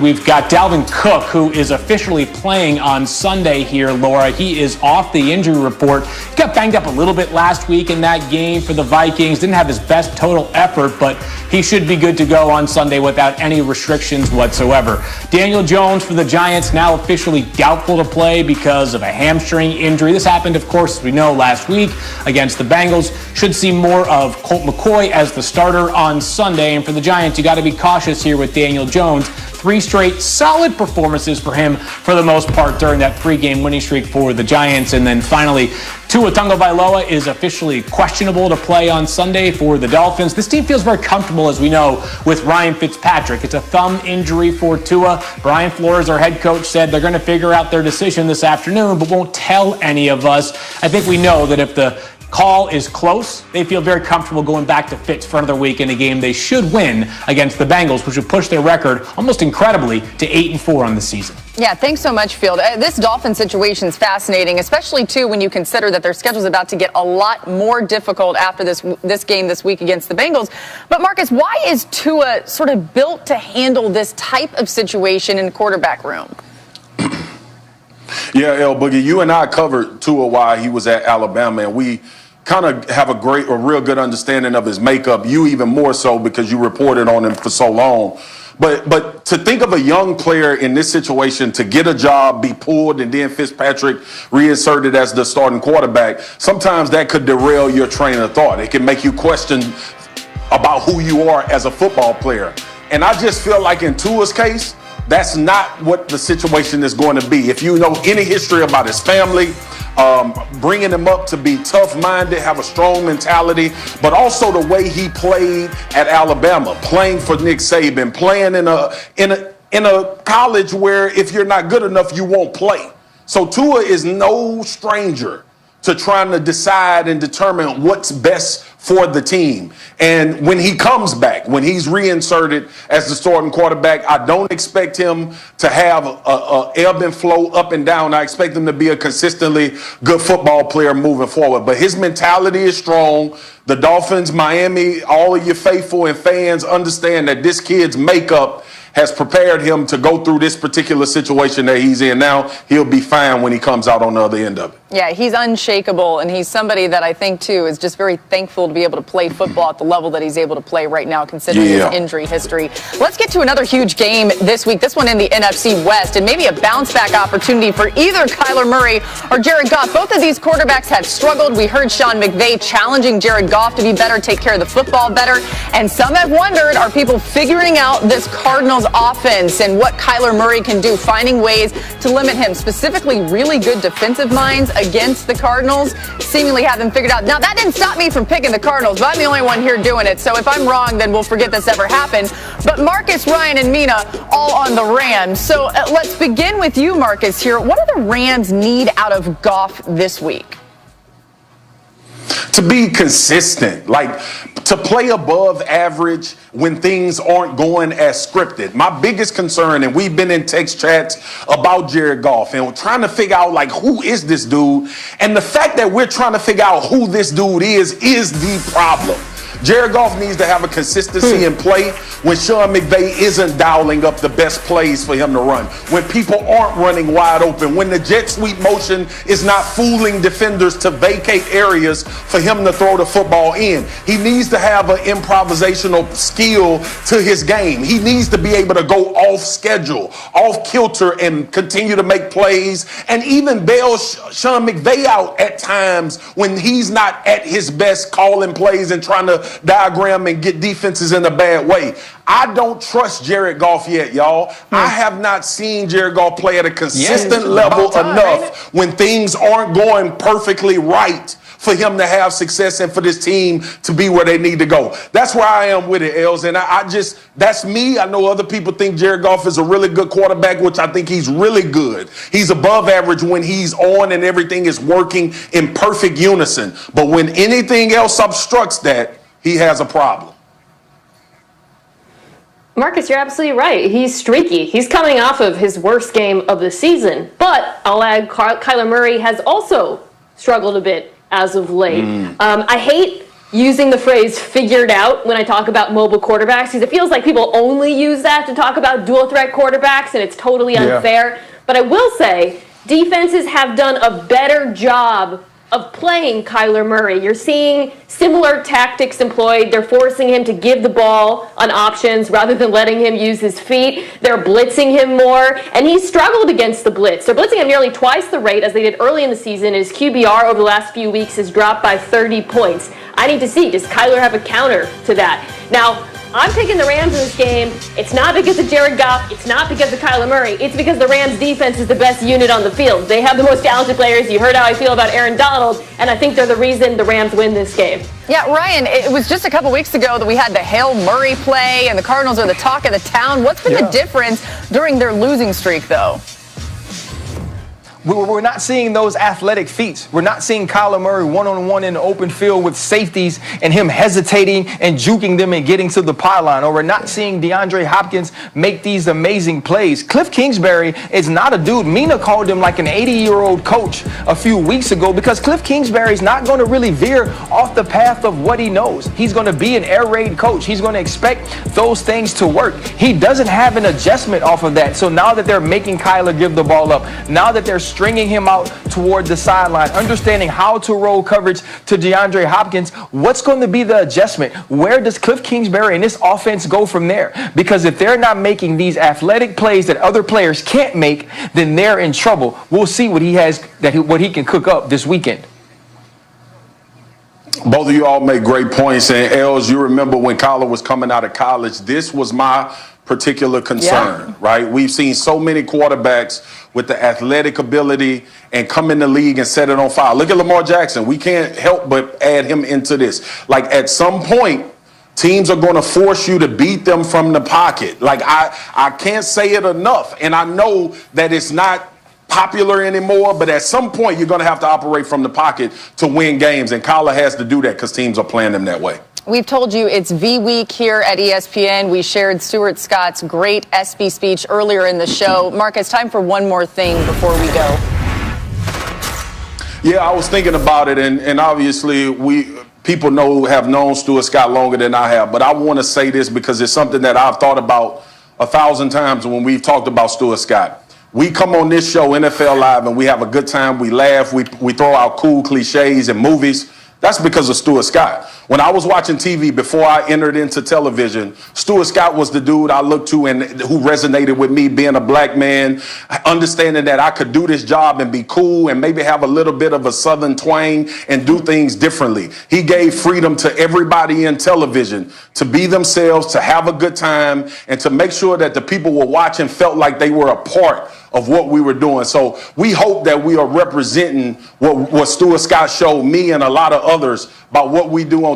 We've got Dalvin Cook, who is officially playing on Sunday here, Laura. He is off the injury report. He got banged up a little bit last week in that game for the Vikings. Didn't have his best total effort, but he should be good to go on Sunday without any restrictions whatsoever. Daniel Jones for the Giants now officially doubtful to play because of a hamstring injury. This happened, of course, as we know, last week against the Bengals. Should see more of Colt McCoy as the starter on Sunday. And for the Giants, you got to be cautious here with Daniel Jones. 3 straight solid performances for him for the most part during that 3-game winning streak for the Giants. And then finally, Tua Tagovailoa is officially questionable to play on Sunday for the Dolphins. This team feels very comfortable, as we know, with Ryan Fitzpatrick. It's a thumb injury for Tua. Brian Flores, our head coach, said they're going to figure out their decision this afternoon, but won't tell any of us. I think we know that if the call is close, they feel very comfortable going back to Fitz for another week in a game they should win against the Bengals, which would push their record almost incredibly to 8-4 on the season. Yeah, thanks so much, Field. This Dolphins situation is fascinating, especially, too, when you consider that their schedule is about to get a lot more difficult after this game this week against the Bengals. But, Marcus, why is Tua sort of built to handle this type of situation in the quarterback room? Yeah, El Boogie, you and I covered Tua while he was at Alabama, and we kind of have a real good understanding of his makeup. You even more so because you reported on him for so long. But to think of a young player in this situation to get a job, be pulled, and then Fitzpatrick reinserted as the starting quarterback, sometimes that could derail your train of thought. It can make you question about who you are as a football player. And I just feel like in Tua's case, that's not what the situation is going to be. If you know any history about his family, bringing him up to be tough-minded, have a strong mentality, but also the way he played at Alabama, playing for Nick Saban, playing in a college where if you're not good enough, you won't play. So Tua is no stranger to trying to decide and determine what's best for the team. And when he comes back, when he's reinserted as the starting quarterback, I don't expect him to have a ebb and flow up and down. I expect him to be a consistently good football player moving forward. But his mentality is strong. The Dolphins, Miami, all of your faithful and fans understand that this kid's makeup has prepared him to go through this particular situation that he's in now. He'll be fine when he comes out on the other end of it. Yeah, he's unshakable, and he's somebody that I think, too, is just very thankful to be able to play football at the level that he's able to play right now, considering his injury history. Let's get to another huge game this week, this one in the NFC West, and maybe a bounce-back opportunity for either Kyler Murray or Jared Goff. Both of these quarterbacks have struggled. We heard Sean McVay challenging Jared Goff to be better, take care of the football better, and some have wondered, are people figuring out this Cardinals offense and what Kyler Murray can do, finding ways to limit him, specifically really good defensive minds against the Cardinals, seemingly have them figured out. Now, that didn't stop me from picking the Cardinals, but I'm the only one here doing it, so if I'm wrong, then we'll forget this ever happened. But Marcus, Ryan, and Mina all on the Rams. So let's begin with you, Marcus, here. What do the Rams need out of Goff this week? To be consistent, like to play above average when things aren't going as scripted. My biggest concern, and we've been in text chats about Jared Goff, and we're trying to figure out, like, who is this dude? And the fact that we're trying to figure out who this dude is the problem. Jared Goff needs to have a consistency in play when Sean McVay isn't dialing up the best plays for him to run, when people aren't running wide open, when the jet sweep motion is not fooling defenders to vacate areas for him to throw the football in. He needs to have an improvisational skill to his game. He needs to be able to go off schedule, off kilter, and continue to make plays, and even bail Sean McVay out at times when he's not at his best calling plays and trying to diagram and get defenses in a bad way. I don't trust Jared Goff yet, y'all. I have not seen Jared Goff play at a consistent level enough when things aren't going perfectly right for him to have success and for this team to be where they need to go. That's where I am with it, Els. And that's me. I know other people think Jared Goff is a really good quarterback, which I think he's really good. He's above average when he's on and everything is working in perfect unison. But when anything else obstructs that, he has a problem. Marcus, you're absolutely right. He's streaky. He's coming off of his worst game of the season. But I'll add, Kyler Murray has also struggled a bit as of late. I hate using the phrase figured out when I talk about mobile quarterbacks, because it feels like people only use that to talk about dual threat quarterbacks, and it's totally unfair. But I will say, defenses have done a better job of playing Kyler Murray. You're seeing similar tactics employed. They're forcing him to give the ball on options rather than letting him use his feet. They're blitzing him more, and he's struggled against the blitz. They're blitzing him nearly twice the rate as they did early in the season. His QBR over the last few weeks has dropped by 30 points. I need to see, does Kyler have a counter to that? Now, I'm picking the Rams in this game. It's not because of Jared Goff. It's not because of Kyler Murray. It's because the Rams defense is the best unit on the field. They have the most talented players. You heard how I feel about Aaron Donald, and I think they're the reason the Rams win this game. Yeah, Ryan, it was just a couple weeks ago that we had the Hail Murray play, and the Cardinals are the talk of the town. What's been the difference during their losing streak, though? We're not seeing those athletic feats. We're not seeing Kyler Murray one-on-one in the open field with safeties and him hesitating and juking them and getting to the pylon. Or we're not seeing DeAndre Hopkins make these amazing plays. Cliff Kingsbury is not a dude. Mina called him like an 80-year-old coach a few weeks ago because Cliff Kingsbury is not going to really veer off the path of what he knows. He's going to be an air raid coach. He's going to expect those things to work. He doesn't have an adjustment off of that. So now that they're making Kyler give the ball up, now that they're stringing him out toward the sideline, understanding how to roll coverage to DeAndre Hopkins, what's going to be the adjustment? Where does Cliff Kingsbury and this offense go from there? Because if they're not making these athletic plays that other players can't make, then they're in trouble. We'll see what he has, what he can cook up this weekend. Both of you all make great points. And Els, you remember when Kyler was coming out of college, this was my particular concern, right? We've seen so many quarterbacks with the athletic ability and come in the league and set it on fire. Look at Lamar Jackson. We can't help but add him into this. Like, at some point, teams are going to force you to beat them from the pocket. Like, I can't say it enough. And I know that it's not popular anymore, but at some point you're going to have to operate from the pocket to win games. And Kyler has to do that because teams are playing them that way. We've told you it's V Week here at ESPN. We shared Stuart Scott's great SB speech earlier in the show. Mark, it's time for one more thing before we go. Yeah, I was thinking about it, and obviously people have known Stuart Scott longer than I have, but I want to say this because it's something that I've thought about 1,000 times when we've talked about Stuart Scott. We come on this show, NFL Live, and we have a good time. We laugh. We throw out cool cliches and movies. That's because of Stuart Scott. When I was watching TV before I entered into television, Stuart Scott was the dude I looked to and who resonated with me being a black man, understanding that I could do this job and be cool and maybe have a little bit of a Southern twang and do things differently. He gave freedom to everybody in television to be themselves, to have a good time, and to make sure that the people were watching felt like they were a part of what we were doing. So we hope that we are representing what Stuart Scott showed me and a lot of others about what we do on television.